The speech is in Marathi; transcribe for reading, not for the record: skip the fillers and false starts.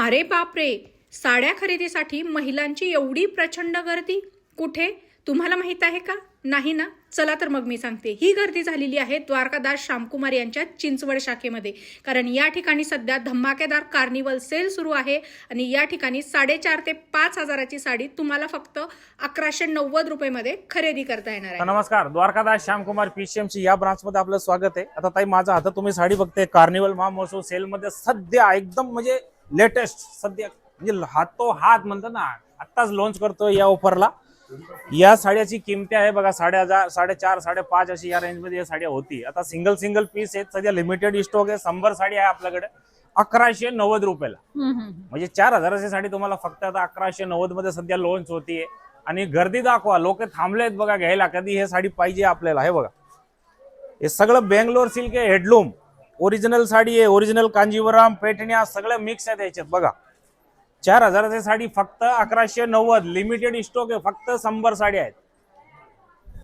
अरे बापरे, साड्या खरेदीसाठी महिलांची एवढी प्रचंड गर्दी कुठे? तुम्हाला माहित आहे का? नाही ना? चला तर मग मी सांगते. ही गर्दी झालेली आहे द्वारकादास श्यामकुमार यांच्या चिंचवड शाखेमध्ये. कारण या ठिकाणी सध्या धमाकेदार कार्निवल सेल सुरू आहे आणि या ठिकाणी 4,500 ते 5,000ची साडी तुम्हाला फक्त 1190 रुपये खरेदी करता येणार आहे. नमस्कार, द्वारकादास श्यामकुमार पीसीएमसी या ब्रांच मध्ये आपलं स्वागत आहे. आता ताई माझा हातात तुम्ही साडी बघते कार्निवल महोत्सव सेल मध्ये सध्या एकदम म्हणजे लेटेस्ट सध्या म्हणजे हातो हात म्हणतात ना, आत्ताच लॉन्च करतोय या ऑफरला. या साड्याची किंमत आहे बघा 4,500, 4,500, 5,500 अशी या रेंज मध्ये या साड्या होती. आता सिंगल पीस आहेत, सध्या लिमिटेड स्टॉक आहे. 100 साडी आहे आपल्याकडे 1190 रुपयाला. म्हणजे 4,000ची साडी तुम्हाला फक्त आता 1190 मध्ये सध्या लॉन्च होतीये. आणि गर्दी दाखवा, लोक थांबलेत बघा घ्यायला, कधी हे साडी पाहिजे आपल्याला. हे बघा, हे सगळं बेंगलोर सिल्क आहे, हेडलूम ओरिजिनल साडी आहे, ओरिजिनल कांजीवरम पैठण्या सगळं मिक्स आहे त्याच्यात. बघा 4,000ची साडी फक्त 1190, लिमिटेड स्टॉक आहे, फक्त 100 साडी आहेत.